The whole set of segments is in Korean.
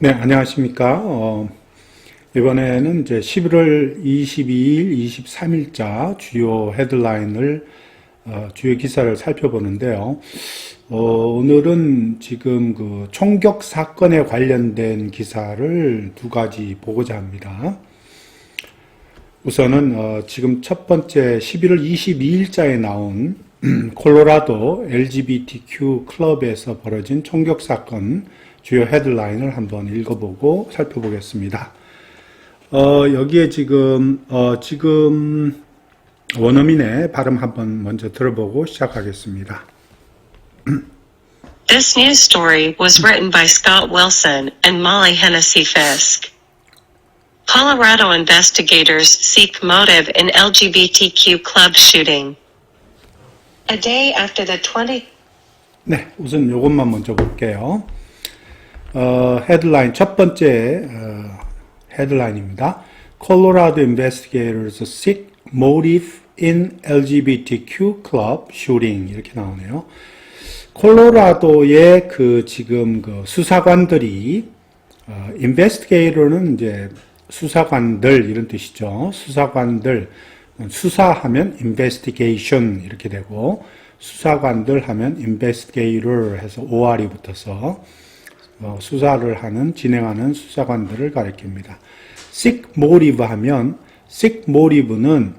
네, 안녕하십니까. 이번에는 이제 11월 22일, 23일자 주요 헤드라인을, 주요 기사를 살펴보는데요. 오늘은 지금 그 총격 사건에 관련된 기사를 두 가지 보고자 합니다. 우선은, 지금 첫 번째 11월 22일자에 나온 콜로라도 LGBTQ 클럽에서 벌어진 총격 사건 주요 헤드라인을 한번 읽어보고 살펴보겠습니다. 여기에 지금 원어민의 발음 한번 먼저 들어보고 시작하겠습니다. This news story was written by Scott Wilson and Molly Hennessy Fisk. Colorado investigators seek motive in LGBTQ club shooting. A day after the 20... 네, 우선 이것만 먼저 볼게요. 헤드라인, 첫 번째 헤드라인입니다. Colorado investigators seek motive in LGBTQ club shooting. 이렇게 나오네요. 콜로라도의 지금 수사관들이, investigator는 이제 수사관들 이런 뜻이죠. 수사관들, 수사하면 investigation 이렇게 되고, 수사관들 하면 investigator 해서 OR이 붙어서, 수사를 진행하는 수사관들을 가리킵니다. seek motive 하면, seek motive는,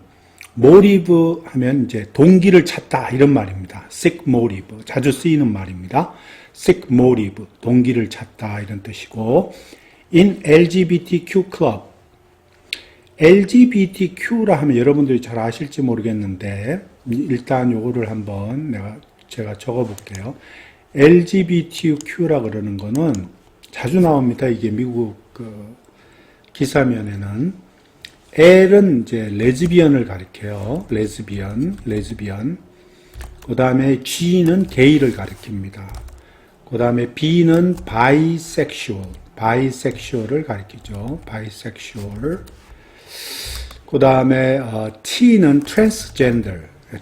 motive 하면 이제 동기를 찾다 이런 말입니다. seek motive. 자주 쓰이는 말입니다. seek motive. 동기를 찾다 이런 뜻이고, in LGBTQ club. LGBTQ라 하면 여러분들이 잘 아실지 모르겠는데, 일단 요거를 한번 제가 적어 볼게요. LGBTQ라 그러는 거는 자주 나옵니다. 이게 미국 기사면에는. L은 이제 레즈비언을 가리켜요. 레즈비언. 그 다음에 G는 게이를 가리킵니다. 그 다음에 B는 바이섹슈얼을 가리키죠. 바이섹슈얼. 그 다음에 T는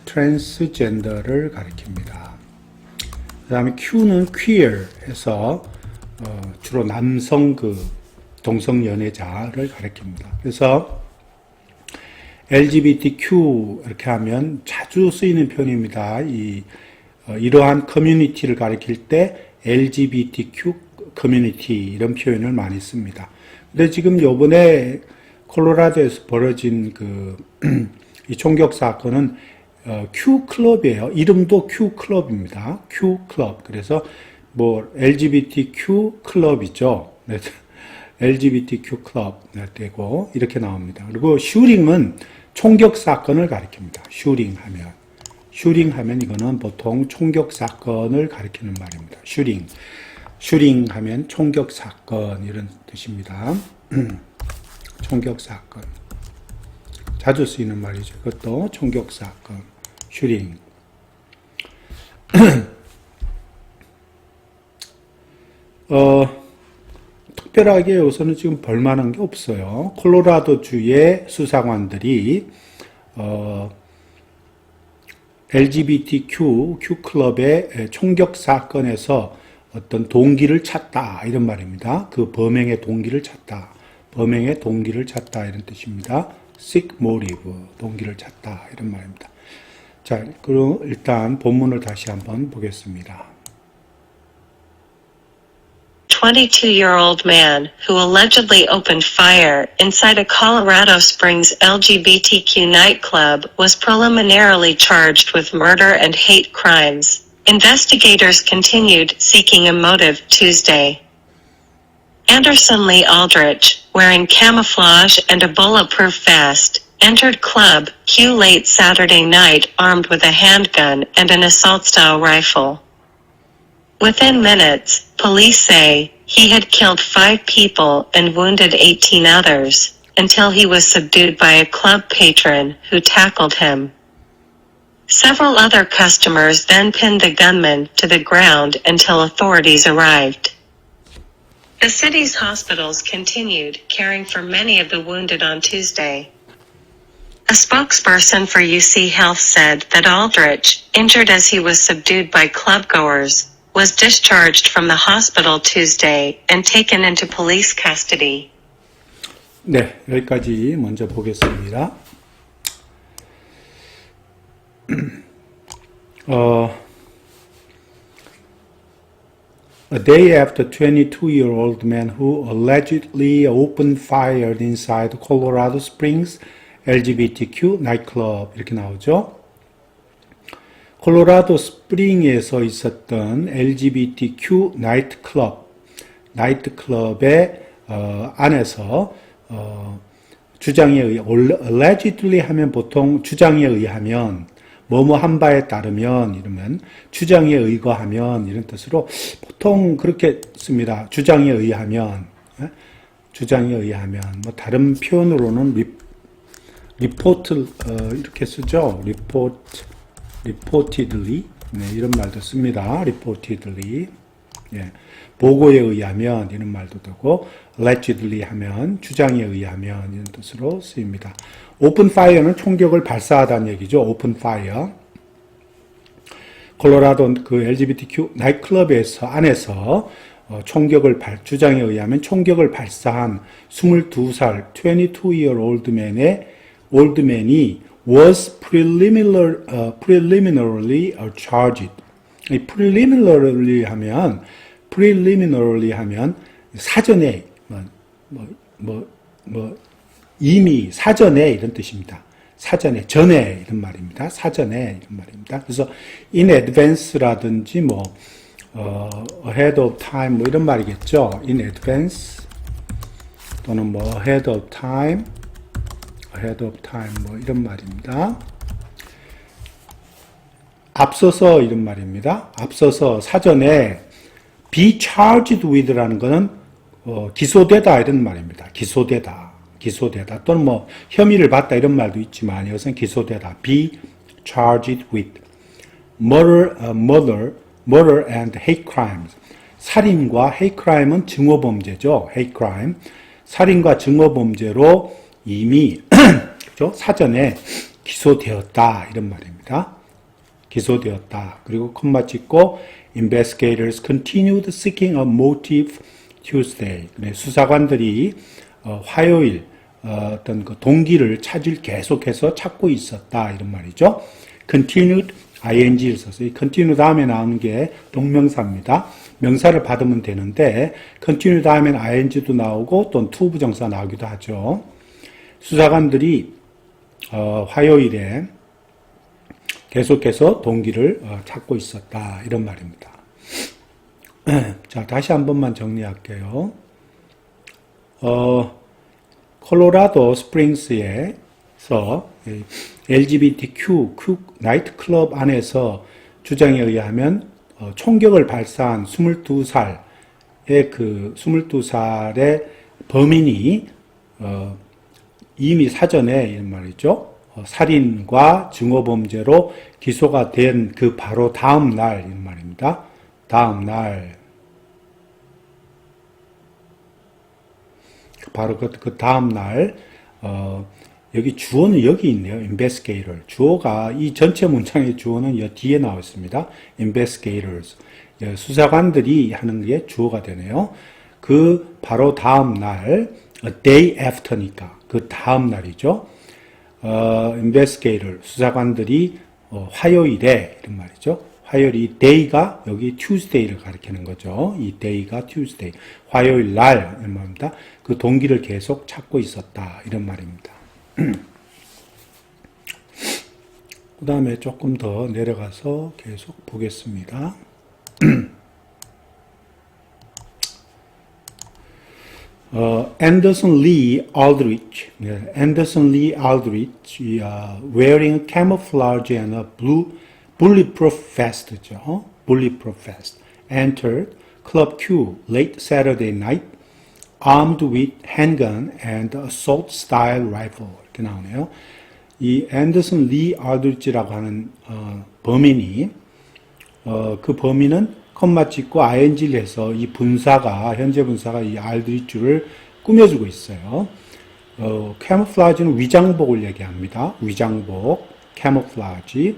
트랜스젠더를 가리킵니다. 그 다음에 Q는 queer 해서 주로 남성 동성 연애자를 가리킵니다. 그래서 LGBTQ 이렇게 하면 자주 쓰이는 표현입니다. 이러한 커뮤니티를 가리킬 때 LGBTQ 커뮤니티 이런 표현을 많이 씁니다. 근데 지금 요번에 콜로라도에서 벌어진 이 총격 사건은 Q 클럽이에요. 이름도 Q 클럽입니다. Q 클럽. 그래서 LGBTQ 클럽이죠. 네. LGBTQ 클럽 되고 이렇게 나옵니다. 그리고 슈링은 총격 사건을 가리킵니다. 슈링 하면 이거는 보통 총격 사건을 가리키는 말입니다. 슈링 하면 총격 사건 이런 뜻입니다. 총격 사건. 자주 쓰이는 말이죠. 그것도 총격 사건. 슈링. 특별하게 우선은 지금 벌만한 게 없어요. 콜로라도주의 수사관들이 LGBTQ 클럽의 총격 사건에서 어떤 동기를 찾다 이런 말입니다. 그 범행의 동기를 찾다 이런 뜻입니다. seek motive, 동기를 찾다 이런 말입니다. 자, 그럼 일단 본문을 다시 한번 보겠습니다. 22-year-old man who allegedly opened fire inside a Colorado Springs LGBTQ nightclub was preliminarily charged with murder and hate crimes. Investigators continued seeking a motive Tuesday. Anderson Lee Aldrich, wearing camouflage and a bulletproof vest, entered Club Q late Saturday night armed with a handgun and an assault-style rifle. Within minutes, police say, he had killed 5 people and wounded 18 others, until he was subdued by a club patron who tackled him. Several other customers then pinned the gunman to the ground until authorities arrived. The city's hospitals continued caring for many of the wounded on Tuesday. A spokesperson for UC Health said that Aldrich, injured as he was subdued by clubgoers, was discharged from the hospital Tuesday and taken into police custody. 네, 여기까지 먼저 보겠습니다. A day after 22-year-old man who allegedly opened fire inside Colorado Springs LGBTQ nightclub 이렇게 나오죠. 콜로라도 스프링에서 있었던 LGBTQ 나이트클럽의 안에서 주장에 의해 allegedly 하면 보통 주장에 의하면 뭐뭐 한 바에 따르면 이러면 주장에 의거하면 이런 뜻으로 보통 그렇게 씁니다. 주장에 의하면 주장에 의하면 뭐 다른 표현으로는 리포트 이렇게 쓰죠. reportedly 네, 이런 말도 씁니다. reportedly 예, 보고에 의하면 이런 말도 되고 allegedly 하면 주장에 의하면 이런 뜻으로 쓰입니다. open fire는 총격을 발사하다는 얘기죠. open fire. 콜로라도 그 LGBTQ 나이트클럽에서 안에서 주장에 의하면 총격을 발사한 22살 22-year-old man이 was preliminarily charged. preliminarily 하면 사전에 이미 사전에 이런 뜻입니다. 사전에 전에 이런 말입니다. 사전에 이런 말입니다. 그래서 in advance라든지 ahead of time 이런 말이겠죠. in advance 또는 ahead of time 이런 말입니다. 앞서서 이런 말입니다. 앞서서 사전에 be charged with라는 것은 기소되다 이런 말입니다. 기소되다 또는 혐의를 받다 이런 말도 있지만 이것은 기소되다. be charged with murder and hate crimes. 살인과 hate crime은 증오범죄죠. hate crime. 살인과 증오범죄로 이미 그렇죠? 사전에 기소되었다 이런 말입니다. 기소되었다. 그리고 콤마 찍고 investigators continued seeking a motive Tuesday. 수사관들이 화요일 어떤 그 동기를 계속해서 찾고 있었다 이런 말이죠. continued ing를 썼어요. continue 다음에 나오는 게 동명사입니다. 명사를 받으면 되는데 continue 다음에는 ing도 나오고 또는 to 부정사 나오기도 하죠. 수사관들이 화요일에 계속해서 동기를 찾고 있었다 이런 말입니다. 자, 다시 한 번만 정리할게요. 콜로라도 스프링스에서 LGBTQ 나이트클럽 안에서 주장에 의하면 총격을 발사한 22살의 범인이 이미 사전에 이런 말이죠. 살인과 증오범죄로 기소가 된 그 바로 다음 날 이런 말입니다. 다음 날 바로 그 다음 날 여기 주어는 여기 있네요. investigator. 주어가 이 전체 문장의 주어는 이 뒤에 나와 있습니다. investigators. 수사관들이 하는 게 주어가 되네요. 그 바로 다음 날 a day after니까 그 다음 날이죠. investigator. 수사관들이 화요일에 이런 말이죠. 화요일이 day가 여기 Tuesday를 가리키는 거죠. 이 day가 Tuesday. 화요일 날 이런 말입니다. 그 동기를 계속 찾고 있었다 이런 말입니다. 그 다음에 조금 더 내려가서 계속 보겠습니다. Anderson Lee Aldrich, wearing camouflage and a bulletproof vest죠. bulletproof vest, entered Club Q late Saturday night, armed with handgun and assault-style rifle. 이렇게 나오네요. 이 앤더슨 리 알드리치라고 하는 범인이 그 범인은 컴마 찍고 ing를 해서 이 현재 분사가 이 알드리치를 꾸며주고 있어요. 캐모플라지는 위장복을 얘기합니다. 위장복, 캐모플라지.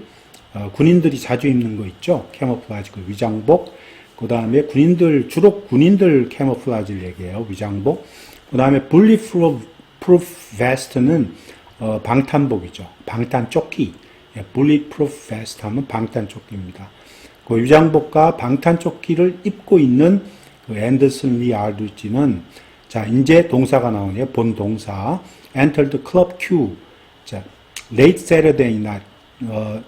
군인들이 자주 입는 거 있죠. 캐모플라지 그 위장복. 그 다음에 군인들, 주로 군인들 캐모플라지를 얘기해요. 위장복. 그 다음에 bulletproof vest는 방탄복이죠. 방탄조끼. bulletproof vest 하면 방탄조끼입니다. 그 위장복과 방탄조끼를 입고 있는 그 앤더슨 리 알드리치는 자, 이제 동사가 나오네요. 본 동사. entered club Q. 자, late Saturday night.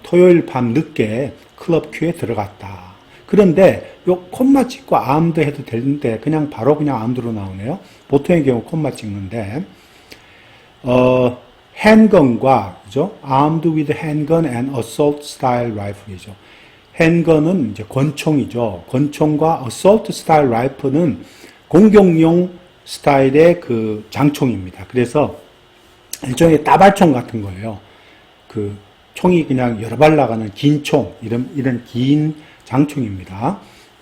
토요일 밤 늦게 클럽 Q에 들어갔다. 그런데 요 콤마 찍고 armed 해도 되는데 그냥 바로 그냥 armed로 나오네요. 보통의 경우 콤마 찍는데 handgun과 그죠? armed with handgun and assault style rifle이죠. handgun은 이제 권총이죠. 권총과 assault style rifle는 공격용 스타일의 그 장총입니다. 그래서 일종의 따발총 같은 거예요. 그 총이 그냥 여러 발 나가는 긴 총, 이런 긴 장총입니다.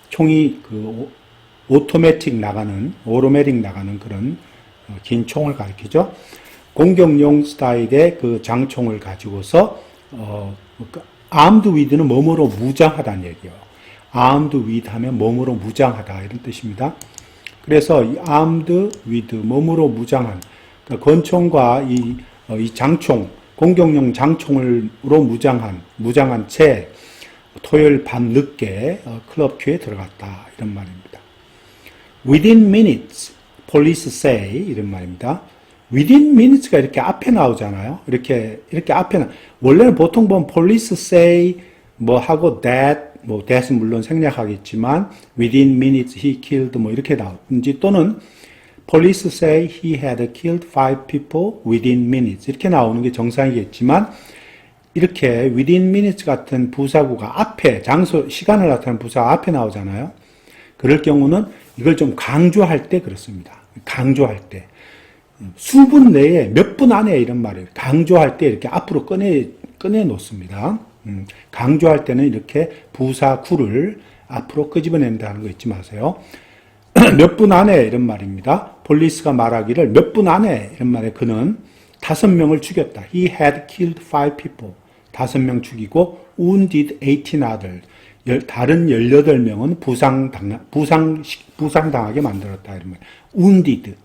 총이 그 오토매틱 나가는 그런 긴 총을 가리키죠. 공격용 스타일의 그 장총을 가지고서 armed with는 뭐뭐로 무장하다는 얘기예요. armed with 하면 뭐뭐로 무장하다 이런 뜻입니다. 그래서 이 armed with 뭐뭐로 무장한 그러니까 권총과 이 장총 공격용 장총으로 무장한 채 토요일 밤 늦게 클럽 Q에 들어갔다 이런 말입니다. Within minutes, police say 이런 말입니다. Within minutes가 이렇게 앞에 나오잖아요. 이렇게 앞에 원래는 보통 보면 police say 뭐 하고 that은 물론 생략하겠지만 within minutes he killed 뭐 이렇게 나오든지 또는 police say he had killed 5 people within minutes 이렇게 나오는 게 정상이겠지만 이렇게 within minutes 같은 부사구가 앞에 시간을 나타내는 부사가 앞에 나오잖아요. 그럴 경우는 이걸 좀 강조할 때 그렇습니다. 강조할 때 수분 내에 몇 분 안에 이런 말이에요. 강조할 때 이렇게 앞으로 꺼내 놓습니다. 강조할 때는 이렇게 부사구를 앞으로 끄집어낸다는 거 잊지 마세요. 몇 분 안에 이런 말입니다. 폴리스가 말하기를 몇 분 안에 이런 말에 그는 5명을 죽였다. He had killed 5 people. 5명 죽이고 wounded 18 others. 다른 18명은 부상당하게 만들었다. 이런 말. wounded.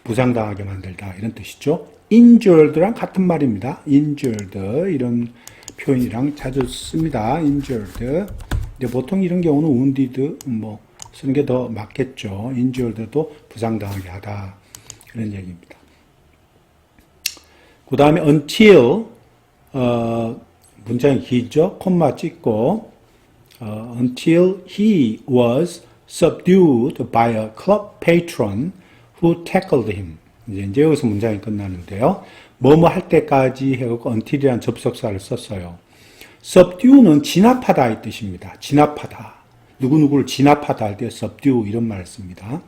부상당하게 만들다. 이런 뜻이죠. injured랑 같은 말입니다. injured. 이런 표현이랑 자주 씁니다. injured. 근데 보통 이런 경우는 wounded 뭐 쓰는 게 더 맞겠죠. injured도 부상당하게 하다. 그런 얘기입니다. 그 다음에 until 문장이 길죠. 콤마 찍고 until he was subdued by a club patron who tackled him. 이제 여기서 문장이 끝나는데요. 뭐뭐 할 때까지 해갖고 until이라는 접속사를 썼어요. subdue는 진압하다 이 뜻입니다. 진압하다. 누구누구를 진압하다 할 때 subdue 이런 말을 씁니다.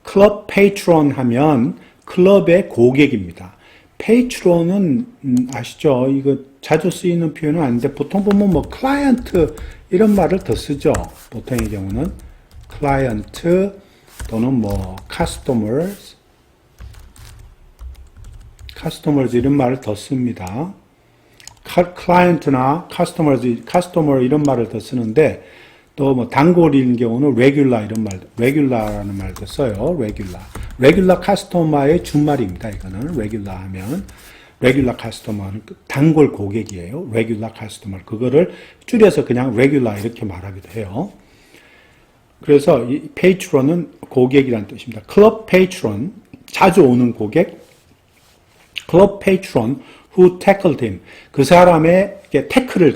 클럽 페이트론 하면 클럽의 고객입니다. 페이트론은 아시죠? 이거 자주 쓰이는 표현은 아닌데 보통 보면 뭐 클라이언트 이런 말을 더 쓰죠. 보통의 경우는 클라이언트 또는 뭐 customers 이런 말을 더 씁니다. 클라이언트나 customer 이런 말을 더 쓰는데 또 뭐 단골인 경우는 regular라는 말도 써요. regular customer의 준말입니다. 이거는 regular 하면 regular customer는 단골 고객이에요. regular customer 그거를 줄여서 그냥 regular 이렇게 말하기도 해요. 그래서 이 patron은 고객이라는 뜻입니다. club patron 자주 오는 고객 club patron who tackled him. 그 사람에게 태클을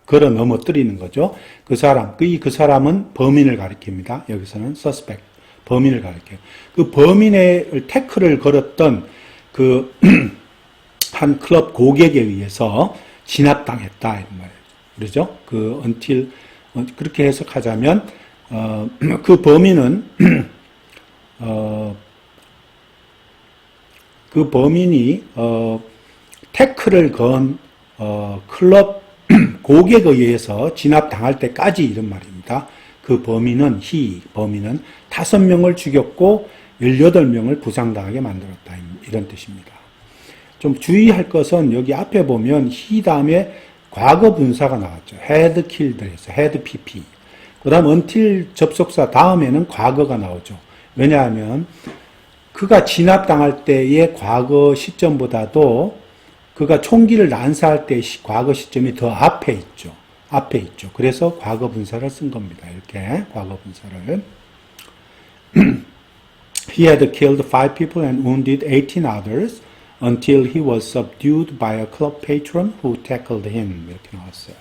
걸어 넘어뜨리는 거죠. 그 사람은 범인을 가리킵니다. 여기서는 suspect, 범인을 가리켜요. 그 범인의 태클을 걸었던 한 클럽 고객에 의해서 진압당했다. 이런 말이에요. 그러죠? until, 그렇게 해석하자면, 그 범인은, 그 범인이, 태클을 건 클럽 고객에 의해서 진압당할 때까지 이런 말입니다. 그 범인은 5명을 죽였고 18명을 부상당하게 만들었다. 이런 뜻입니다. 좀 주의할 것은 여기 앞에 보면 he 다음에 과거 분사가 나왔죠. had killed에서 had pp. 그 다음 until 접속사 다음에는 과거가 나오죠. 왜냐하면 그가 진압당할 때의 과거 시점보다도 그가 총기를 난사할 때의 과거 시점이 더 앞에 있죠. 앞에 있죠. 그래서 과거 분사를 쓴 겁니다. 이렇게 과거 분사를. He had killed 5 people and wounded 18 others until he was subdued by a club patron who tackled him. 이렇게 나왔어요.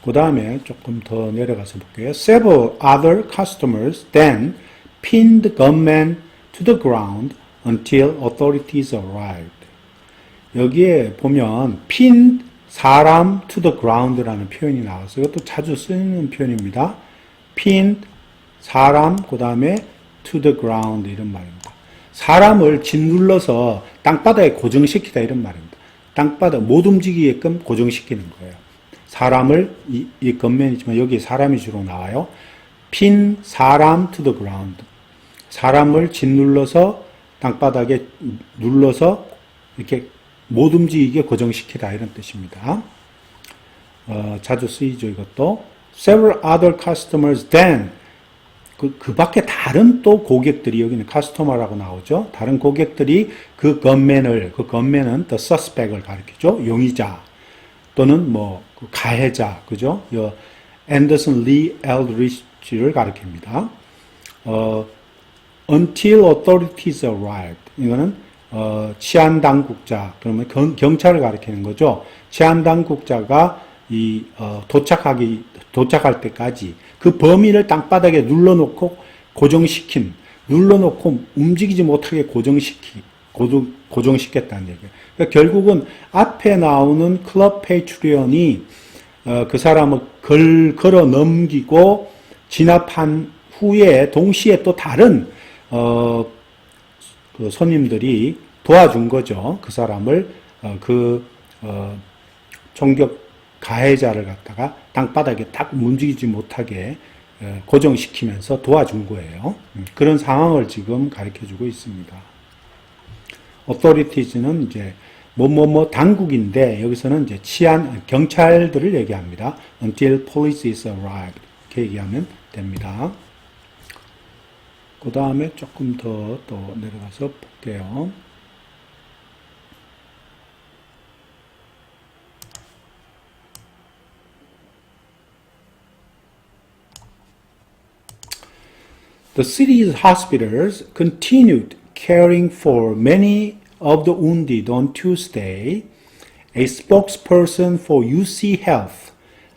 그 다음에 조금 더 내려가서 볼게요. Several other customers then pinned the gunman to the ground until authorities arrived. 여기에 보면 pin 사람 to the ground라는 표현이 나왔어요. 이것도 자주 쓰는 표현입니다. pin 사람 그 다음에 to the ground 이런 말입니다. 사람을 짓눌러서 땅바닥에 고정시키다 이런 말입니다. 땅바닥 못 움직이게끔 고정시키는 거예요. 사람을 이 겉면이지만 여기 사람이 주로 나와요. pin 사람 to the ground. 사람을 짓눌러서 땅바닥에 눌러서 이렇게 못 움직이게 고정시키다 이런 뜻입니다. 자주 쓰이죠 이것도. Several other customers then 그 밖에 다른 또 고객들이 여기는 customer라고 나오죠. 다른 고객들이 그 gunman은 the suspect을 가리키죠. 용의자 또는 뭐 가해자 그죠? 앤더슨 리 엘드리치를 가리킵니다. Until authorities arrived. 이거는 치안 당국자 그러면 경찰을 가리키는 거죠. 치안 당국자가 도착할 때까지 그 범인을 땅바닥에 눌러놓고 눌러놓고 움직이지 못하게 고정시켰다는 얘기예요. 그러니까 결국은 앞에 나오는 클럽 페이트리언이 그 사람을 걸어 넘기고 진압한 후에 동시에 또 다른 그 손님들이 도와준 거죠. 그 사람을 총격 가해자를 갖다가 땅바닥에 딱 움직이지 못하게 고정시키면서 도와준 거예요. 그런 상황을 지금 가르쳐주고 있습니다. authorities는 이제 당국인데 여기서는 이제 경찰들을 얘기합니다. until police is arrived 이렇게 얘기하면 됩니다. 그 다음에 조금 더 또 내려가서 볼게요. The city's hospitals continued caring for many of the wounded on Tuesday. A spokesperson for UC Health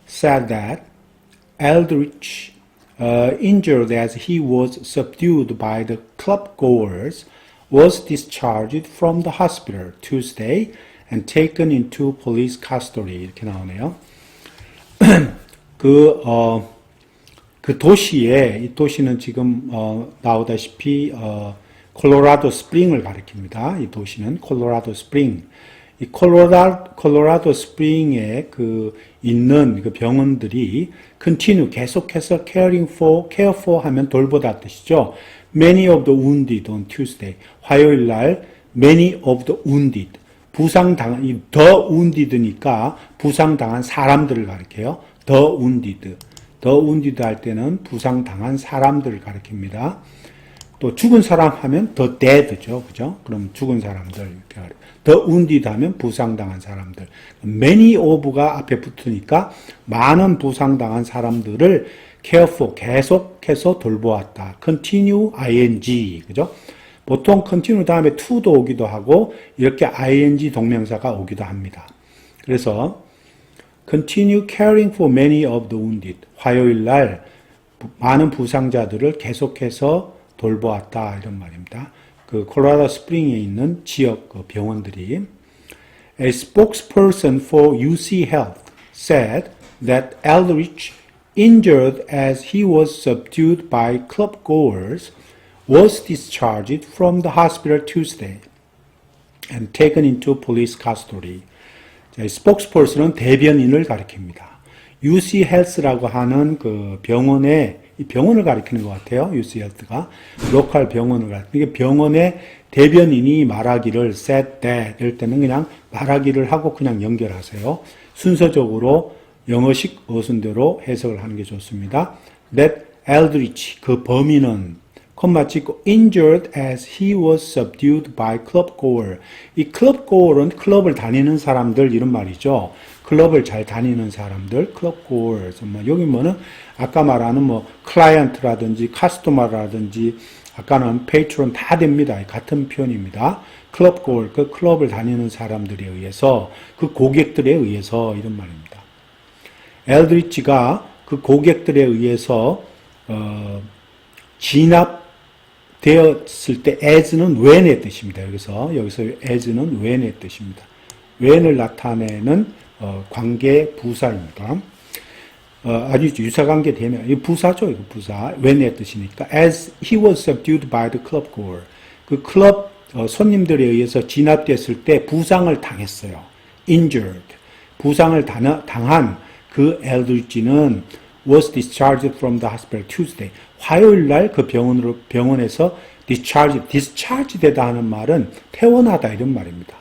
said that Eldridge, injured as he was subdued by the club-goers, was discharged from the hospital Tuesday and taken into police custody. 이렇게 나오네요. 그 도시에, 이 도시는 지금, 나오다시피, 콜로라도 스프링을 가리킵니다. 이 도시는 콜로라도 스프링. 이 콜로라도 스프링에 있는 그 병원들이 continue, 계속해서 care for 하면 돌보다 뜻이죠. Many of the wounded on Tuesday. 화요일 날, many of the wounded. the wounded니까 부상당한 사람들을 가리켜요. the wounded 할 때는 부상당한 사람들을 가리킵니다. 또 죽은 사람 하면 the dead죠. 그죠? 그럼 죽은 사람들 이렇게 가리켜요. the wounded 하면 부상당한 사람들. many of가 앞에 붙으니까 많은 부상당한 사람들을 care for 계속해서 돌보았다. continue ing 그죠? 보통 continue 다음에 to도 오기도 하고 이렇게 ing 동명사가 오기도 합니다. 그래서 continue caring for many of the wounded. 화요일 날 많은 부상자들을 계속해서 돌보았다 이런 말입니다. 그 콜로라도 스프링에 있는 지역 병원들이 A spokesperson for UC Health said that Eldridge, injured as he was subdued by club-goers, was discharged from the hospital Tuesday and taken into police custody. spokesperson은 대변인을 가리킵니다. UC Health라고 하는 그 이 병원을 가리키는 것 같아요. UC Health가 로컬 병원을 가리키는. 이게 병원의 대변인이 말하기를 said that 이럴 때는 그냥 말하기를 하고 그냥 연결하세요. 순서적으로 영어식 어순대로 해석을 하는 게 좋습니다. That Eldridge, 그 범인은 콤마 찍고 injured as he was subdued by club goer. 이 club goer은 클럽을 다니는 사람들 이런 말이죠. 클럽을 잘 다니는 사람들, club goers. 여기 뭐는 아까 말하는 뭐 클라이언트라든지 카스토머라든지 아까는 페이트론 다 됩니다. 같은 표현입니다. 클럽 goer, 그 클럽을 다니는 사람들에 의해서, 그 고객들에 의해서 이런 말입니다. 엘드리치가 그 고객들에 의해서 진압되었을 때 as는 when의 뜻입니다. 여기서 as는 when의 뜻입니다. when을 나타내는 관계 부사입니다. 아주 유사관계 되면 이 부사죠, 이거 부사. when의 뜻이니까 as he was subdued by the club goer. 그 클럽 손님들에 의해서 진압됐을 때 부상을 당했어요. injured. 부상을 당한 그 엘드리치는 was discharged from the hospital Tuesday. 화요일 날 그 병원에서 discharge 되다 하는 말은 퇴원하다 이런 말입니다.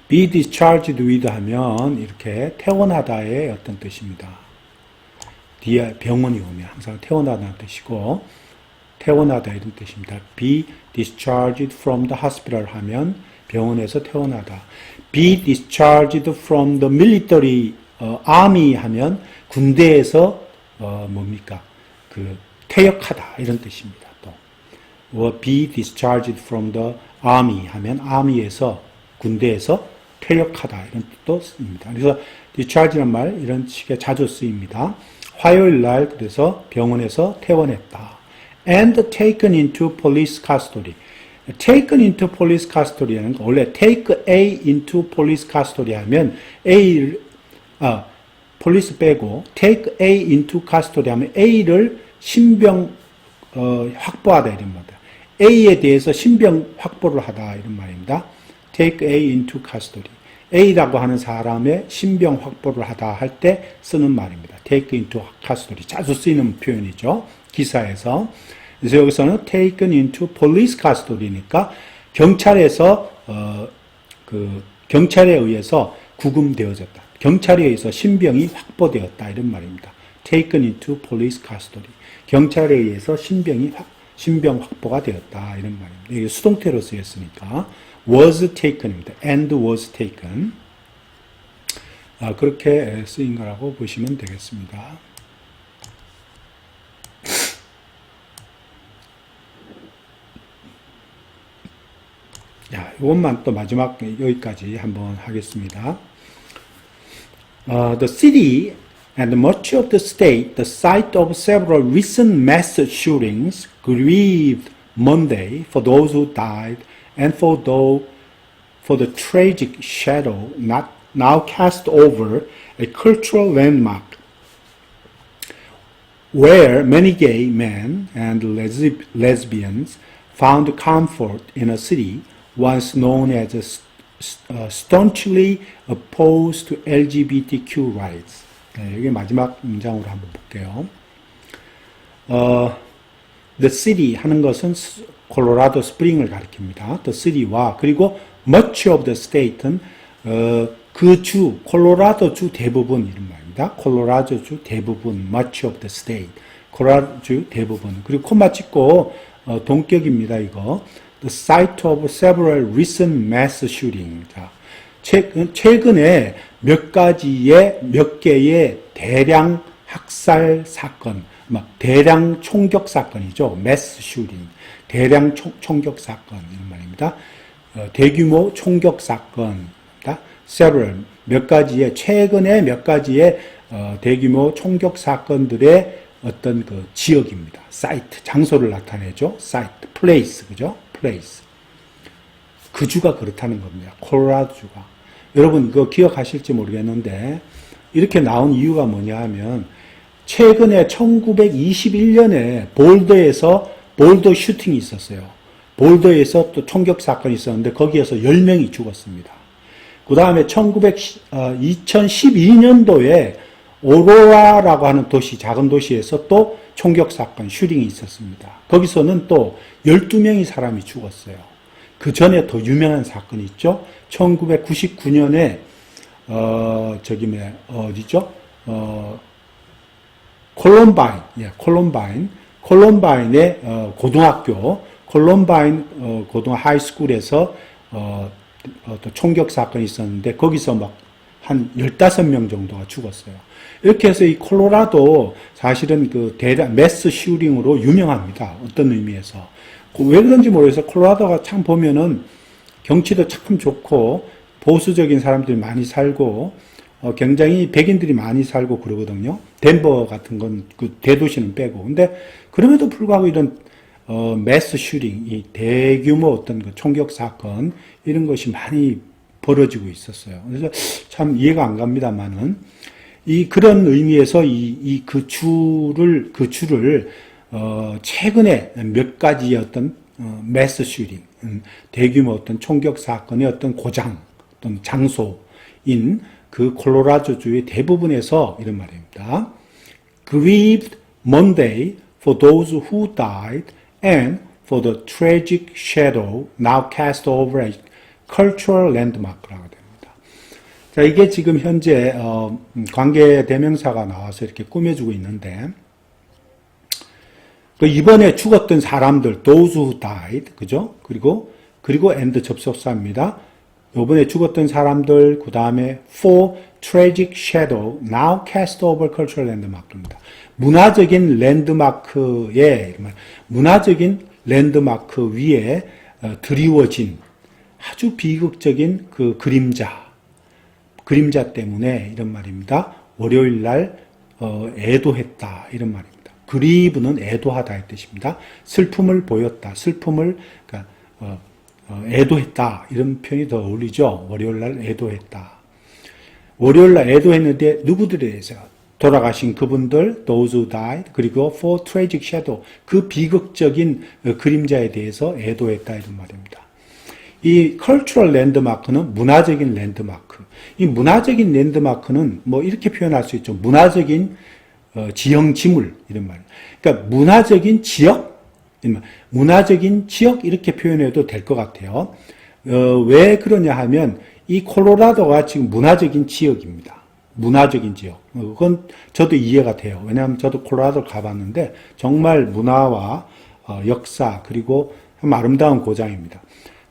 be discharged with 하면 이렇게 퇴원하다의 어떤 뜻입니다. 뒤에 병원이 오면 항상 퇴원하다는 뜻이고 퇴원하다 이런 뜻입니다. be discharged from the hospital 하면 병원에서 퇴원하다. be discharged from the military army 하면 군대에서 뭡니까? 그 퇴역하다 이런 뜻입니다. 또 be discharged from the army 하면 army에서 군대에서 퇴역하다 이런 뜻도 씁니다. 그래서 discharge란 말 이런 식의 자주 쓰입니다. 화요일 날 그래서 병원에서 퇴원했다. and taken into police custody. taken into police custody는 원래 take A into police custody 하면 police 빼고 take A into custody 하면 A를 신병 확보하다 이런 말입니다. A에 대해서 신병 확보를 하다 이런 말입니다. take A into custody. A라고 하는 사람의 신병 확보를 하다 할 때 쓰는 말입니다. take into custody. 자주 쓰이는 표현이죠. 기사에서. 그래서 여기서는 taken into police custody니까 경찰에서 경찰에 의해서 구금되어졌다. 경찰에 의해서 신병이 확보되었다 이런 말입니다. taken into police custody. 경찰에 의해서 신병 확보가 되었다 이런 말입니다. 이게 수동태로 쓰였으니까 was taken입니다. and was taken. 그렇게 쓰인 거라고 보시면 되겠습니다. 자, 이것만 또 마지막 여기까지 한번 하겠습니다. The city and much of the state, the site of several recent mass shootings, grieved Monday for those who died and for the tragic shadow now cast over a cultural landmark where many gay men and lesbians found comfort in a city once known as staunchly opposed to LGBTQ rights. 네, 여기 마지막 문장으로 한번 볼게요. The city 하는 것은 콜로라도 스프링을 가리킵니다. The city와 그리고 much of the state는 그 주, 콜로라도 주 대부분 이런 말입니다. 콜로라도 주 대부분, much of the state, 콜로라도 주 대부분. 그리고 콤마 찍고 동격입니다. 이거. The site of several recent mass shooting. 자, 최근에 몇 개의 대량 학살 사건, 대량 총격 사건이죠. mass shooting. 대량 총격 사건 이런 말입니다. 대규모 총격 사건입니다. several 최근에 몇 가지의 대규모 총격 사건들의 어떤 그 지역입니다. site 장소를 나타내죠. site, place 그죠? place. 그 주가 그렇다는 겁니다. 콜로라도 주가. 여러분 그거 기억하실지 모르겠는데 이렇게 나온 이유가 뭐냐 하면 최근에 1921년에 볼더 슈팅이 있었어요. 볼더에서 또 총격 사건이 있었는데 거기에서 10명이 죽었습니다. 그 다음에 2012년도에 오로라라고 하는 도시, 작은 도시에서 또 총격 사건, 슈팅이 있었습니다. 거기서는 또 12명의 사람이 죽었어요. 그 전에 더 유명한 사건이 있죠. 1999년에 어디죠? 콜럼바인의 고등학교, 콜럼바인 고등 하이스쿨에서 또 총격 사건이 있었는데 거기서 막 한 15명 정도가 죽었어요. 이렇게 해서 이 콜로라도 사실은 그 대량 매스 슈링으로 유명합니다. 어떤 의미에서. 왜 그런지 모르겠어요. 콜로라도가 참 보면은 경치도 참 좋고 보수적인 사람들이 많이 살고 굉장히 백인들이 많이 살고 그러거든요. 덴버 같은 건 그 대도시는 빼고. 근데 그럼에도 불구하고 이런 매스 슈링, 이 대규모 어떤 그 총격 사건 이런 것이 많이 벌어지고 있었어요. 그래서 참 이해가 안 갑니다만은 그런 의미에서 그 줄을 최근에 몇 가지의 어떤 매스 슈링, 대규모 어떤 총격 사건의 어떤 고장, 어떤 장소인 그 콜로라도주의 대부분에서 이런 말입니다. Grieved Monday for those who died and for the tragic shadow now cast over a cultural landmark라고 됩니다. 자, 이게 지금 현재 관계 대명사가 나와서 이렇게 꾸며주고 있는데 이번에 죽었던 사람들, those who died, 그죠? 그리고 and 접속사입니다. 이번에 죽었던 사람들, 그 다음에 for tragic shadow now cast over cultural landmark입니다. 문화적인 랜드마크 위에 드리워진 아주 비극적인 그 그림자 때문에 이런 말입니다. 월요일 날 애도했다 이런 말입니다. 그리브는 애도하다의 뜻입니다. 슬픔을 보였다. 그러니까 애도했다 이런 표현이 더 어울리죠. 월요일 날 애도했다. 월요일 날 애도했는데 누구들에 대해서 돌아가신 그분들, those who died, 그리고 for tragic shadow, 그 비극적인 그림자에 대해서 애도했다 이런 말입니다. 이 cultural landmark는 문화적인 랜드마크. 이 문화적인 랜드마크는 뭐 이렇게 표현할 수 있죠. 문화적인 지형지물 이런 말. 그러니까 문화적인 지역 이렇게 표현해도 될 것 같아요. 왜 그러냐 하면 이 콜로라도가 지금 문화적인 지역입니다. 문화적인 지역. 그건 저도 이해가 돼요. 왜냐하면 저도 콜로라도를 가봤는데 정말 문화와 역사 그리고 참 아름다운 고장입니다.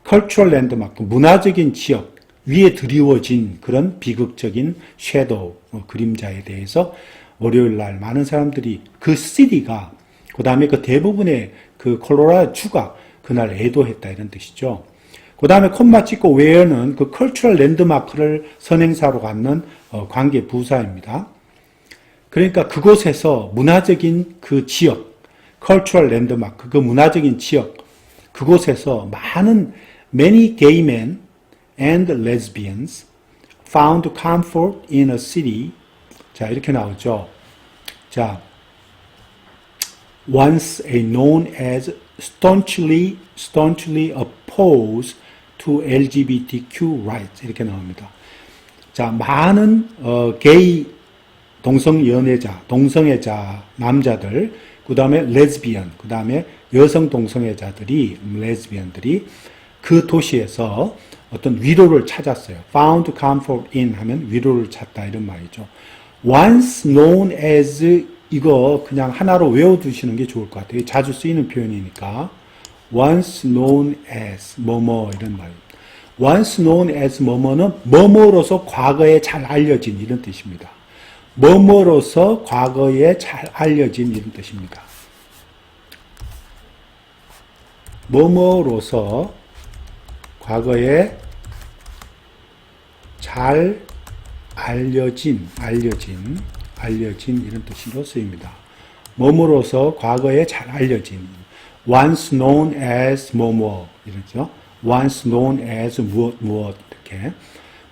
cultural landmark, 문화적인 지역 위에 드리워진 그런 비극적인 섀도우, 그림자에 대해서 월요일 날 많은 사람들이 그 시티가 그 다음에 그 대부분의 그 콜로라도 주가 그날 애도했다 이런 뜻이죠. 그 다음에 콤마 찍고 where는 그 cultural landmark를 선행사로 갖는 관계 부사입니다. 그러니까 그곳에서 문화적인 그 지역, cultural landmark, 그 문화적인 지역, 그곳에서 many gay men and lesbians found comfort in a city. 자, 이렇게 나오죠. 자, once known as staunchly opposed to LGBTQ rights. 이렇게 나옵니다. 자, 많은 게이 동성애자 남자들, 그 다음에 레즈비언, 그 다음에 여성 동성애자들이 레즈비언들이 그 도시에서 어떤 위로를 찾았어요. found comfort in 하면 위로를 찾다 이런 말이죠. once known as 이거 그냥 하나로 외워두시는 게 좋을 것 같아요. 자주 쓰이는 표현이니까 once known as 뭐뭐 이런 말입니다. once known as 뭐뭐는 뭐뭐로서 과거에 잘 알려진 이런 뜻입니다. 뭐뭐로서 과거에 잘 알려진 이런 뜻입니다. 뭐뭐로서 과거에 잘 알려진 이런 뜻으로 쓰입니다. 뭐뭐로서 과거에 잘 알려진 once known as 뭐뭐 이러죠. once known as 무엇 이렇게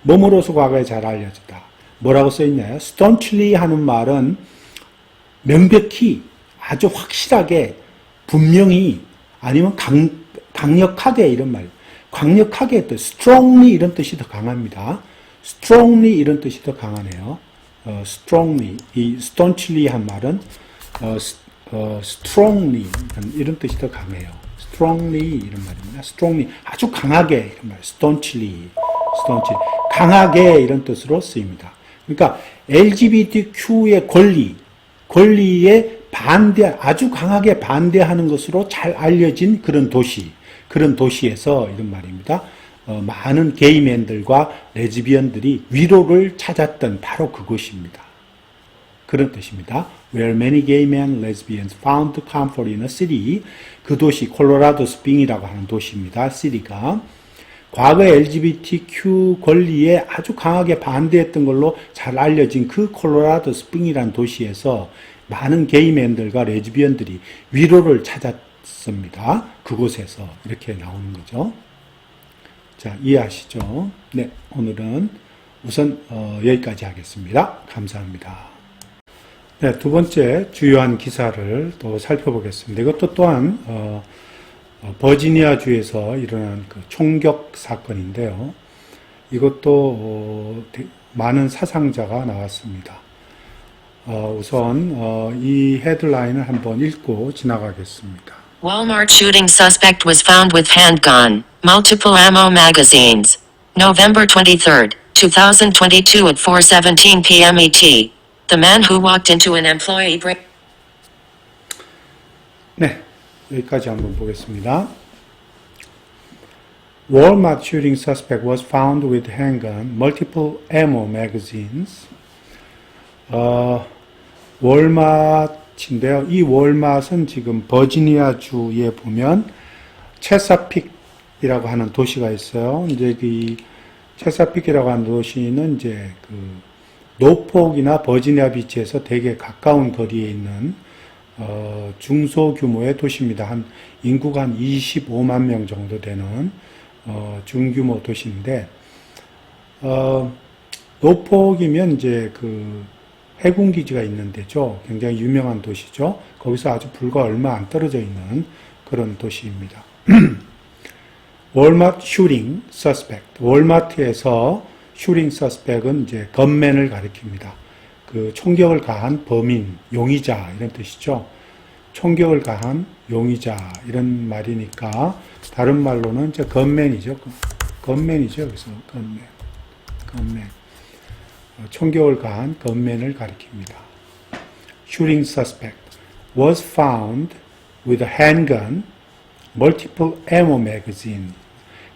뭐뭐로서 과거에 잘 알려졌다. 뭐라고 써있나요? staunchly 하는 말은 명백히 아주 확실하게 분명히 아니면 강력하게 이런 말 강력하게 뜻 strongly 이런 뜻이 더 강합니다. strongly 이런 뜻이 더 강하네요. strongly 이 staunchly 한 말은 strongly 이런 뜻이 더 강해요. strongly 이런 말입니다. strongly 아주 강하게 이런 말 staunchly 강하게 이런 뜻으로 쓰입니다. 그러니까 LGBTQ의 권리에 아주 강하게 반대하는 것으로 잘 알려진 그런 도시에서 이런 말입니다. 많은 게이맨들과 레즈비언들이 위로를 찾았던 바로 그곳입니다. 그런 뜻입니다. Where many gay men and lesbians found comfort in a city. 그 도시, 콜로라도 스프링이라고 하는 도시입니다. 시리가. 과거 LGBTQ 권리에 아주 강하게 반대했던 걸로 잘 알려진 그 콜로라도 스프링이라는 도시에서 많은 게이맨들과 레즈비언들이 위로를 찾았습니다. 그곳에서 이렇게 나오는 거죠. 자, 이해하시죠? 네, 오늘은 우선 여기까지 하겠습니다. 감사합니다. 네, 두 번째 주요한 기사를 또 살펴보겠습니다. 이것도 또한 버지니아주에서 일어난 그 총격 사건인데요. 이것도 많은 사상자가 나왔습니다. 우선 이 헤드라인을 한번 읽고 지나가겠습니다. Walmart shooting suspect was found with handgun, multiple ammo magazines. November 23, 2022 at 4:17 p.m. ET. The man who walked into an employee break. 네, 여기까지 한번 보겠습니다. Walmart shooting suspect was found with handgun, multiple ammo magazines. 월마트인데요. 이 월마트는 지금 버지니아주에 보면 체사픽이라고 하는 도시가 있어요. 이제 이 체사픽이라고 하는 도시는 이제 그 노폭이나 버지니아 비치에서 되게 가까운 거리에 있는 중소규모의 도시입니다. 한 인구가 한 25만 명 정도 되는 중규모 도시인데 노폭이면 이제 그 해군 기지가 있는 데죠. 굉장히 유명한 도시죠. 거기서 아주 불과 얼마 안 떨어져 있는 그런 도시입니다. 월마트 슈팅 서스펙트. 월마트에서 슈팅 서스펙은 이제 건맨을 가리킵니다. 그 총격을 가한 범인, 용의자 이런 뜻이죠. 총격을 가한 용의자 이런 말이니까 다른 말로는 이제 건맨이죠. 건맨이죠. 그래서 건맨. 총격을 가한 건맨을 가리킵니다. Shooting suspect was found with a handgun, multiple ammo magazine.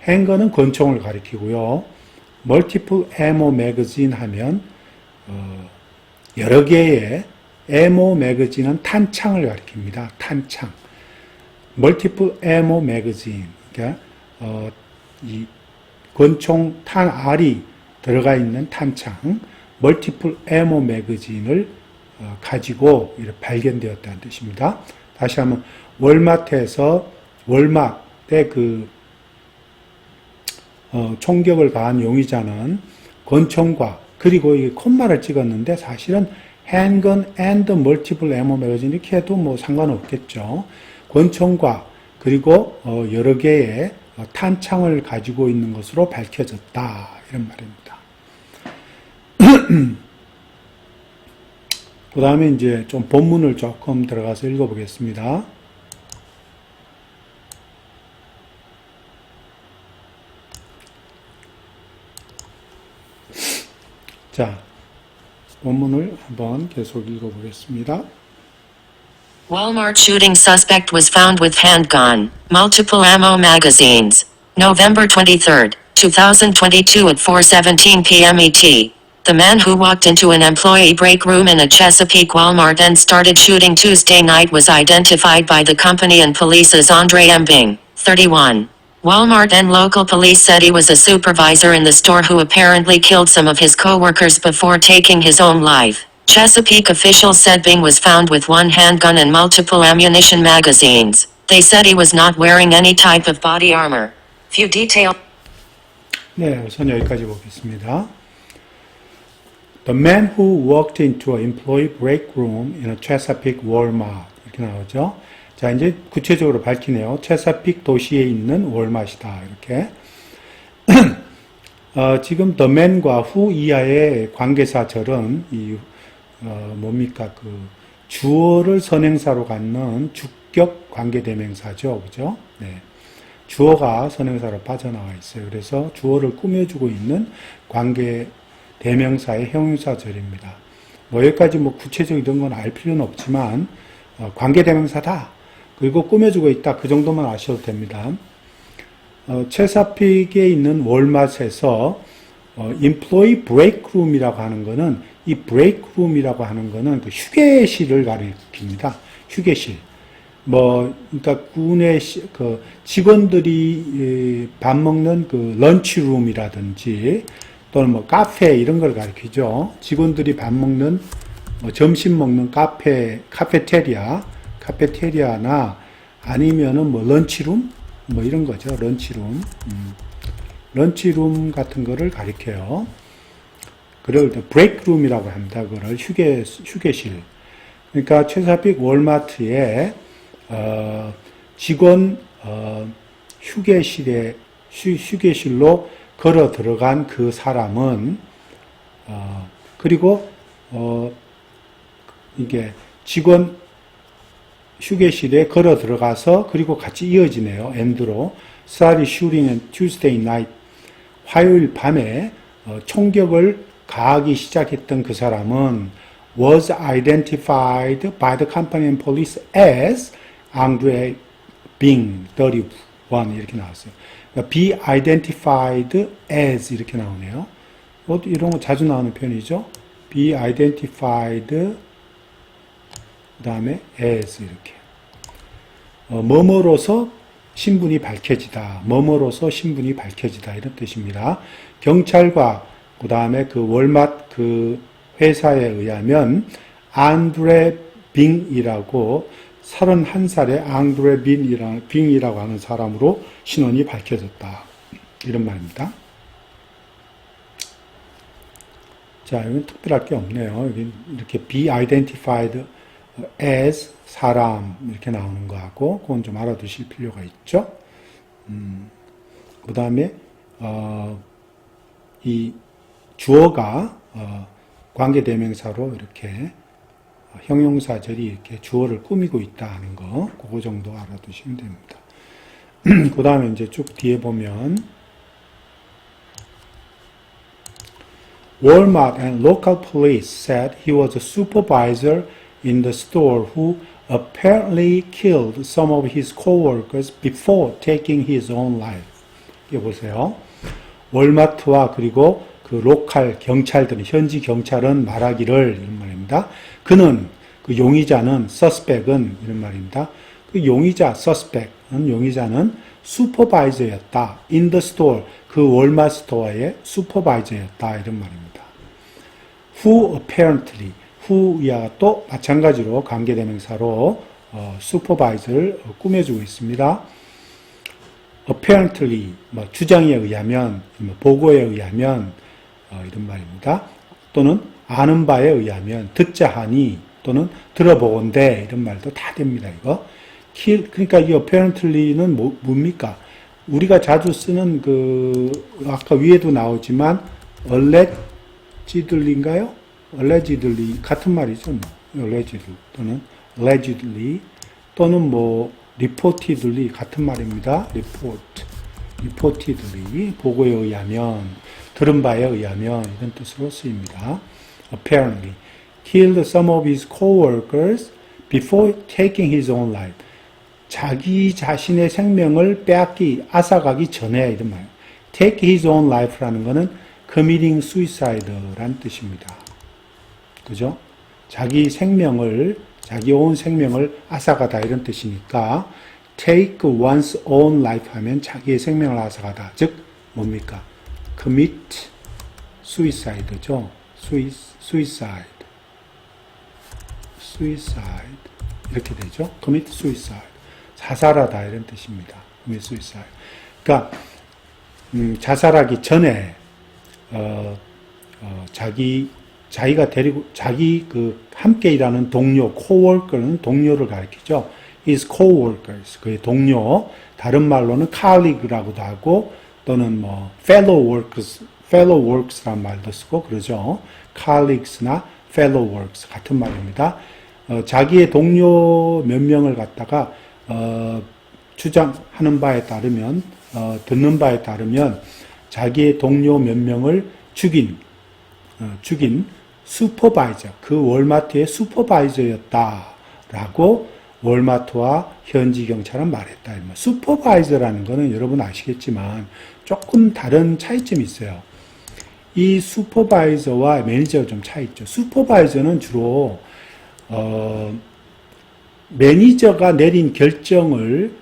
handgun은 권총을 가리키고요. multiple ammo magazine 하면 여러 개의 ammo magazine은 탄창을 가리킵니다. 탄창. multiple ammo magazine. 그러니까 이 권총 탄알이 들어가 있는 탄창, 멀티플 에모 매거진을 가지고 이렇게 발견되었다는 뜻입니다. 다시 한번 월마트에서 월마트의 그 총격을 가한 용의자는 권총과 그리고 이 콤마를 찍었는데 사실은 handgun and multiple ammo magazine 이렇게 해도 뭐 상관없겠죠. 권총과 그리고 여러 개의 탄창을 가지고 있는 것으로 밝혀졌다 이런 말입니다. 그 다음에 이제 좀 본문을 조금 들어가서 읽어보겠습니다. 자, 본문을 한번 계속 읽어보겠습니다. Walmart shooting suspect was found with handgun, multiple ammo magazines. November 23, 2022 at 4:17 p.m. ET. The man who walked into an employee break room in a Chesapeake Walmart and started shooting Tuesday night was identified by the company and police as Andre Embing, 31. Walmart and local police said he was a supervisor in the store who apparently killed some of his co-workers before taking his own life. Chesapeake officials said Bing was found with one handgun and multiple ammunition magazines. They said he was not wearing any type of body armor. Few details. 네, 우선 여기까지 보겠습니다. The man who walked into an employee break room in a Chesapeake Walmart 이렇게 나오죠. 자, 이제 구체적으로 밝히네요. 체사픽 도시에 있는 월마트이다 이렇게. 지금 the man과 who 이하의 관계사절은 이 뭡니까 그 주어를 선행사로 갖는 주격 관계대명사죠, 그죠? 네. 주어가 선행사로 빠져나와 있어요. 그래서 주어를 꾸며주고 있는 관계 대명사의 형용사절입니다. 뭐 여기까지 뭐 구체적인 건 알 필요는 없지만 관계 대명사다. 그리고 꾸며주고 있다. 그 정도만 아셔도 됩니다. 체사픽에 있는 월마트에서 employee break room이라고 하는 거는 이 break room이라고 하는 거는 그 휴게실을 가리킵니다. 휴게실. 그러니까 군의 그 직원들이 밥 먹는 그 런치룸이라든지 또는 뭐 카페 이런 걸 가리키죠. 직원들이 밥 먹는 점심 먹는 카페테리아나 아니면은 뭐 런치룸 뭐 이런 거죠. 런치룸 같은 거를 가리켜요. 그럴 때 브레이크룸이라고 합니다. 그걸 휴게실. 그러니까 최사픽 월마트에 직원 휴게실로 걸어 들어간 그 사람은 그리고 이게 직원 휴게실에 걸어 들어가서 그리고 같이 이어지네요. 엔드로 Started shooting on Tuesday night. 화요일 밤에 총격을 가하기 시작했던 그 사람은 was identified by the company and police as Andre Bing 31 이렇게 나왔어요. 그러니까 be identified as 이렇게 나오네요. 이런 거 자주 나오는 표현이죠. be identified 그 다음에 as 이렇게 뭐뭐로서 신분이 밝혀지다. 뭐뭐로서 신분이 밝혀지다. 이런 뜻입니다. 경찰과 그 다음에 그 월마트 그 회사에 의하면 안드레 빙이라고 31살의 앙드레 빙이라고 하는 사람으로 신원이 밝혀졌다. 이런 말입니다. 자, 여기는 특별할 게 없네요. 여기 이렇게 be identified as 사람 이렇게 나오는 거하고 그건 좀 알아두실 필요가 있죠. 그 다음에 이 주어가 관계대명사로 이렇게 형용사절이 이렇게 주어를 꾸미고 있다 하는 거 그거 정도 알아두시면 됩니다. 그 다음에 이제 쭉 뒤에 보면 Walmart and local police said he was a supervisor in the store who apparently killed some of his coworkers before taking his own life. 이거 보세요. 월마트와 그리고 그 로컬 경찰들은 현지 경찰은 말하기를 이런 말입니다. 그는 그 용의자는 suspect은 이런 말입니다. 그 용의자 suspect은 용의자는 슈퍼바이저였다. in the store 그 월마트 스토어의 슈퍼바이저였다 이런 말입니다. who apparently who야 또 마찬가지로 관계대명사로 슈퍼바이저를 꾸며주고 있습니다. apparently 주장에 의하면 보고에 의하면 이런 말입니다. 또는 아는 바에 의하면 듣자 하니 또는 들어보건대 이런 말도 다 됩니다. 이거 그러니까 이 apparently는 뭡니까? 우리가 자주 쓰는 그 아까 위에도 나오지만 allegedly인가요? allegedly 같은 말이죠. 뭐. allegedly 또는 allegedly 또는 뭐 reportedly 같은 말입니다. reportedly 보고에 의하면 들은 바에 의하면 이런 뜻으로 쓰입니다. apparently killed some of his coworkers before taking his own life. 자기 자신의 생명을 앗아가기 전에 이런 말. take his own life라는 것은 committing suicide라는 뜻입니다. 그죠? 자기 온 생명을 앗아가다 이런 뜻이니까 take one's own life 하면 자기의 생명을 앗아가다. 즉 뭡니까? commit suicide죠. suicide 이렇게 되죠. commit suicide 자살하다 이런 뜻입니다. commit suicide. 그러니까 자살하기 전에 자기가 자기 그 함께 일하는 동료 coworker는 동료를 가리키죠. his coworkers 그의 동료 다른 말로는 colleague라고도 하고 또는 뭐 fellow works란 말도 쓰고 그러죠. colleagues나 fellow works 같은 말입니다. 자기의 동료 몇 명을 갖다가 주장하는 바에 따르면, 듣는 바에 따르면 자기의 동료 몇 명을 죽인 슈퍼바이저, 그 월마트의 슈퍼바이저였다라고 월마트와 현지 경찰은 말했다. 슈퍼바이저라는 거는 여러분 아시겠지만 조금 다른 차이점이 있어요. 이 슈퍼바이저와 매니저가 좀 차이 있죠. 슈퍼바이저는 주로 매니저가 내린 결정을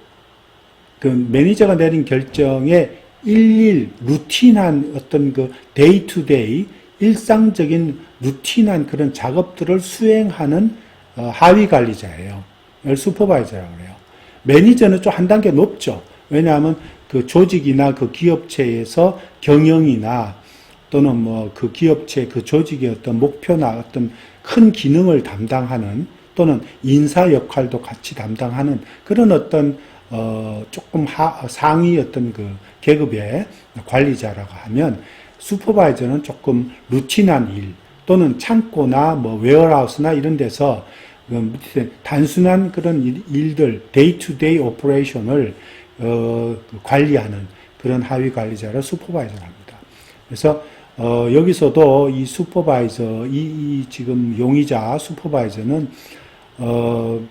매니저가 내린 결정에 일일 루틴한 어떤 그 데이 투 데이 일상적인 루틴한 그런 작업들을 수행하는 하위 관리자예요. 이걸 슈퍼바이저라고 해요. 매니저는 좀 한 단계 높죠. 왜냐하면 그 조직이나 그 기업체에서 경영이나 또는 뭐 그 기업체 그 조직의 어떤 목표나 어떤 큰 기능을 담당하는 또는 인사 역할도 같이 담당하는 그런 어떤 조금 상위 어떤 그 계급의 관리자라고 하면 슈퍼바이저는 조금 루틴한 일 또는 창고나 뭐 웨어하우스나 이런 데서 단순한 그런 일들 데이 투 데이 오퍼레이션을 관리하는 그런 하위 관리자를 슈퍼바이저를 합니다. 그래서 여기서도 이 슈퍼바이저 이 지금 용의자 슈퍼바이저는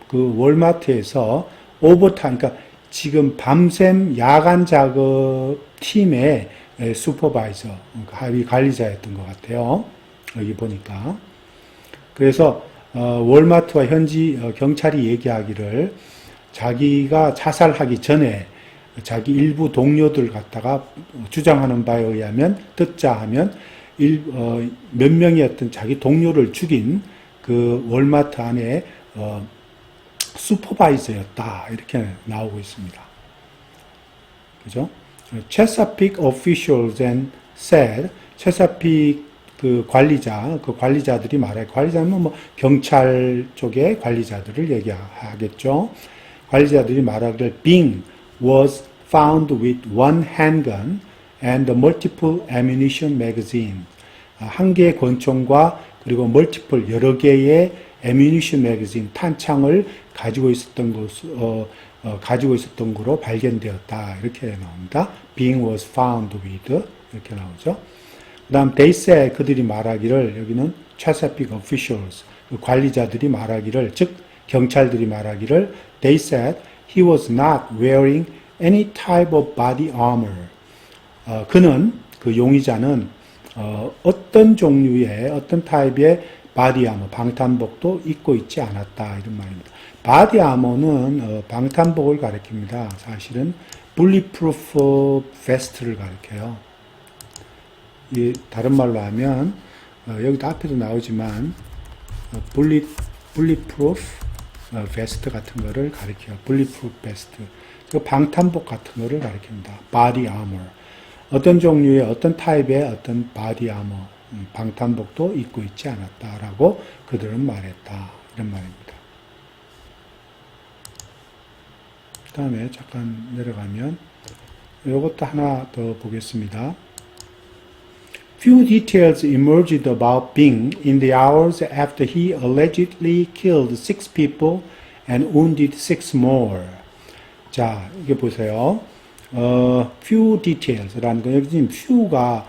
그 월마트에서 오버타임 그러니까 지금 밤샘 야간 작업 팀의 슈퍼바이저 하위 관리자였던 것 같아요. 여기 보니까. 그래서 월마트와 현지 경찰이 얘기하기를 자기가 자살하기 전에 자기 일부 동료들 갖다가 주장하는 바에 의하면 듣자 하면 몇 명의 어떤 자기 동료를 죽인 그 월마트 안에 슈퍼바이저였다 이렇게 나오고 있습니다. 그죠? Chesapeake officials then said, Chesapeake 그 관리자들이 말해, 관리자는 뭐 경찰 쪽의 관리자들을 얘기하겠죠. 관리자들이 말하기를 Bing was found with one handgun and multiple ammunition magazine. 한 개의 권총과 그리고 multiple 여러 개의 ammunition magazine 탄창을 가지고 있었던 거로 발견되었다. 이렇게 나옵니다. Being was found with 이렇게 나오죠. 그다음 they said 그들이 말하기를 여기는 Chesapeake officials 관리자들이 말하기를 즉 경찰들이 말하기를 they said he was not wearing any type of body armor. 그는 그 용의자는 어떤 종류의 어떤 타입의 바디 아머 방탄복도 입고 있지 않았다 이런 말입니다. 바디 아머는 방탄복을 가리킵니다. 사실은 bulletproof vest를 가리켜요. 다른 말로 하면 여기도 앞에도 나오지만 bulletproof vest 같은 거를 가리켜요. bulletproof vest. 방탄복 같은 거를 가리킵니다. body armor. 어떤 종류의 어떤 타입의 어떤 body armor 방탄복도 입고 있지 않았다라고 그들은 말했다. 이런 말입니다. 그 다음에 잠깐 내려가면 이것도 하나 더 보겠습니다. Few details emerged about Bing in the hours after he allegedly killed 6 people and wounded 6 more. 자, 이게 보세요. few details라는 거, 여기 지금 few가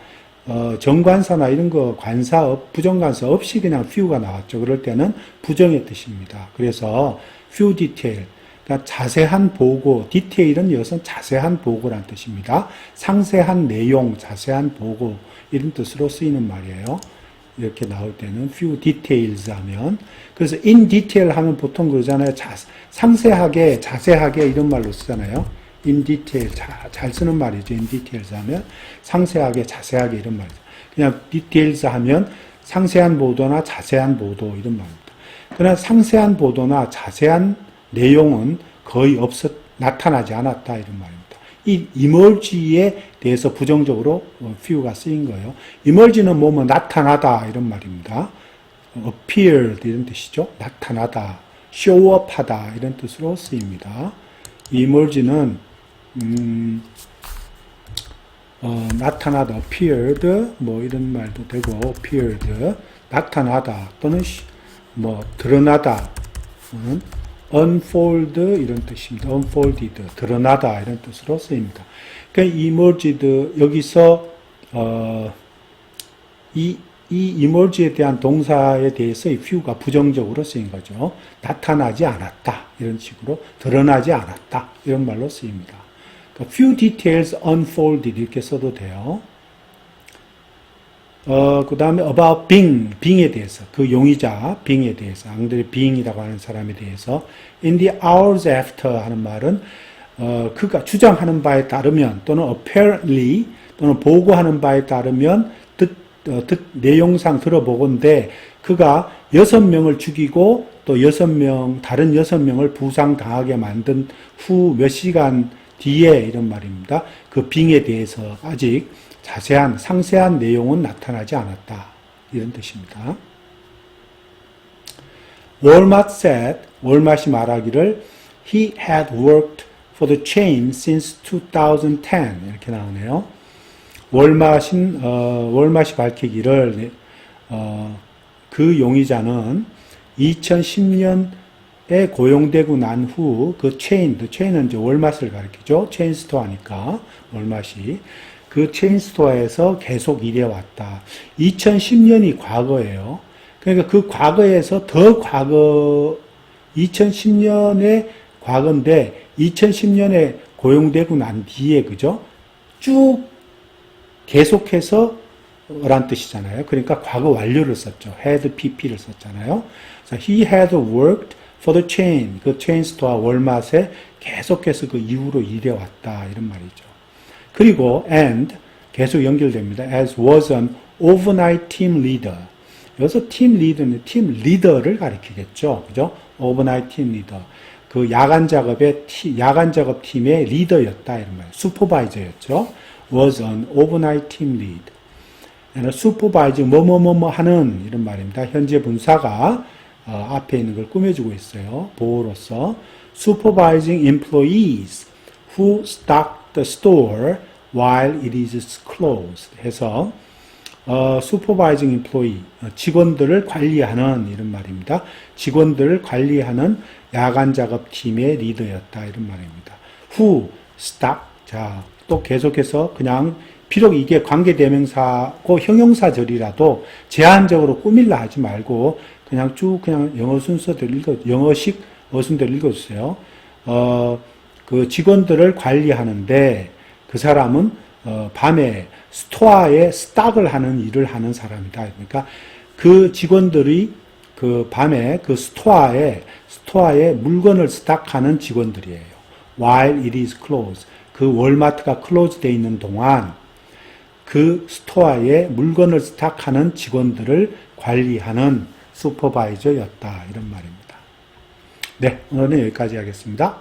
정관사나 이런 거 관사업, 부정관사 없이 그냥 few가 나왔죠. 그럴 때는 부정의 뜻입니다. 그래서 few detail, 그러니까 자세한 보고, 디테일은 이것은 자세한 보고란 뜻입니다. 상세한 내용, 자세한 보고 이런 뜻으로 쓰이는 말이에요. 이렇게 나올 때는 few details 하면 그래서 in detail 하면 보통 그러잖아요. 상세하게, 자세하게 이런 말로 쓰잖아요. in detail 잘 쓰는 말이죠. in details 하면 상세하게, 자세하게 이런 말이죠. 그냥 details 하면 상세한 보도나 자세한 보도 이런 말입니다. 그러나 상세한 보도나 자세한 내용은 거의 나타나지 않았다 이런 말입니다. 이 emerge에 대해서 부정적으로 few가 쓰인 거예요. emerge는 뭐뭐 나타나다 이런 말입니다. appeared 이런 뜻이죠. 나타나다, show up 하다 이런 뜻으로 쓰입니다. emerge는 나타나다, appeared 뭐 이런 말도 되고 appeared 나타나다 또는 뭐 드러나다 unfold 이런 뜻입니다. unfolded, 드러나다 이런 뜻으로 쓰입니다. 그러니까 emerged 여기서 이 emerge에 대한 동사에 대해서 이 few가 부정적으로 쓰인 거죠. 나타나지 않았다 이런 식으로 드러나지 않았다 이런 말로 쓰입니다. 그러니까 few details unfolded 이렇게 써도 돼요. 그 다음에 about Bing에 대해서, 그 용의자 Bing에 대해서, 앙드레 빙이라고 하는 사람에 대해서 in the hours after 하는 말은 그가 주장하는 바에 따르면 또는 apparently 또는 보고하는 바에 따르면 내용상 들어보건대 그가 6명을 죽이고 또 다른 6명을 부상당하게 만든 후 몇 시간 뒤에 이런 말입니다. 그 빙에 대해서 아직 상세한 내용은 나타나지 않았다. 이런 뜻입니다. Walmart said, 월마트이 말하기를 he had worked for the chain since 2010 이렇게 나오네요. 월마트이 밝히기를 그 용의자는 2010년에 고용되고 난 후 그 체인은 이제 월마트를 가리키죠. 체인 스토어니까 월마트이 그 체인 스토어에서 계속 일해왔다. 2010년이 과거예요. 그러니까 그 과거에서 2010년의 과거인데 2010년에 고용되고 난 뒤에 그죠? 쭉 계속해서 란 뜻이잖아요. 그러니까 과거 완료를 썼죠. had pp를 썼잖아요. 그래서 he had worked for the chain. 그 체인 스토어 월마트에 계속해서 그 이후로 일해왔다. 이런 말이죠. 그리고 and 계속 연결됩니다. as was an overnight team leader. 여기서 팀 리더는 팀 리더를 가리키겠죠. 그죠? overnight team leader. 그 야간 작업 팀의 리더였다 이런 말이에요. 슈퍼바이저였죠. was an overnight team lead. 슈퍼바이저 뭐뭐뭐뭐 하는 이런 말입니다. 현재 분사가 앞에 있는 걸 꾸며주고 있어요. 보호로서 supervising employees who stock the store while it is closed 해서 supervising employee 직원들을 관리하는 이런 말입니다. 직원들을 관리하는 야간 작업팀의 리더였다 이런 말입니다. who stock 자, 또 계속해서 그냥 비록 이게 관계대명사고 형용사절이라도 제한적으로 꾸밀라 하지 말고 그냥 쭉 그냥 영어 순서대로 영어식 어순대로 읽어주세요. 그 직원들을 관리하는데 그 사람은 밤에 스토어에 스탁을 하는 일을 하는 사람이다. 그러니까 그 직원들이 그 밤에 그 스토어에 물건을 스탁하는 직원들이에요. While it is closed. 그 월마트가 클로즈 되어 있는 동안 그 스토어에 물건을 스탁하는 직원들을 관리하는 슈퍼바이저였다. 이런 말입니다. 네, 오늘은 여기까지 하겠습니다.